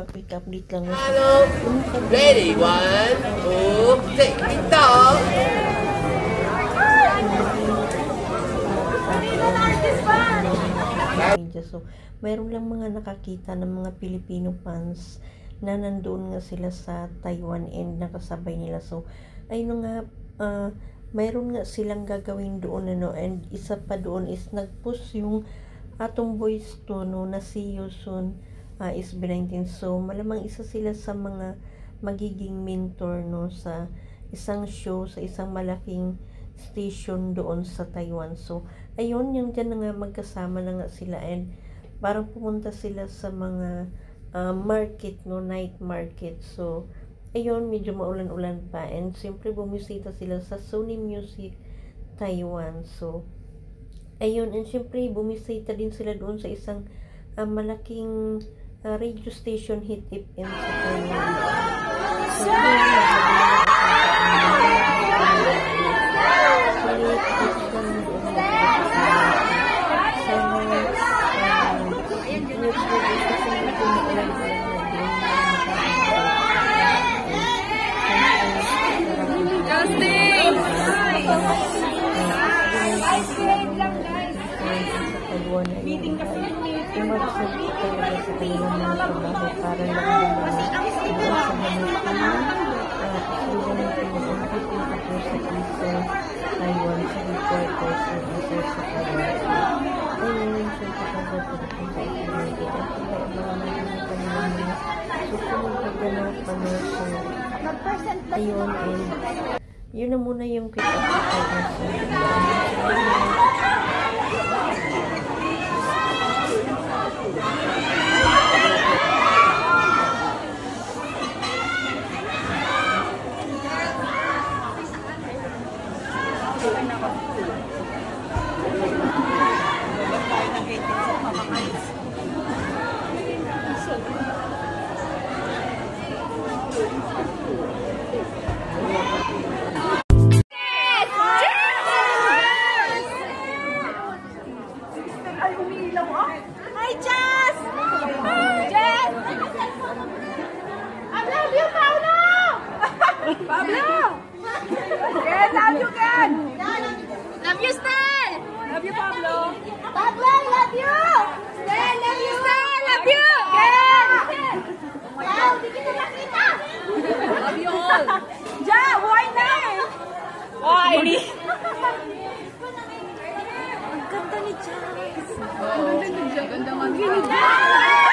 quick update lang. Hello! Ready? 1, 2, 3, ito! So, mayroon lang mga nakakita ng mga Filipino fans na nandoon nga sila sa Taiwan and nakasabay nila. So, ayun nga, mayroon nga silang gagawin doon, and isa pa doon is nag-post yung atong boys to, na si Yusun SB19. So, malamang isa sila sa mga magiging mentor, sa isang show, sa isang malaking station doon sa Taiwan. So, ayun, yung dyan na nga magkasama na nga sila, and parang pumunta sila sa mga market, night market. So, ayun, medyo maulan-ulan pa, and siyempre bumisita sila sa Sony Music Taiwan. So, ayun, and siyempre bumisita din sila doon sa isang malaking radio station, Hit FM sa Taiwan. So, meeting kasi yung mag-isip talaga sa kanilang mga trabaho para lang naman sa Taiwan sa reporters ng isa sa Taiwan. Ayun, siyempre kagad po kung sa itinigit at kaya mga natin kanilang mga susunod na ganap so ayun, and yun na muna yung quick update. Hi, Jess! Jess! I love you, Pablo! Pablo! Yes, love you, Ken! Love you, Stel! Love you, Pablo! Pablo, love you! Stel, love you! Stel, love you! Ken! Wow, di kita nakita! Love you all! Ja, why na eh? Why? Ang ganda ni Jess! Ang ganda ni Jess! Ang ganda ni Jess!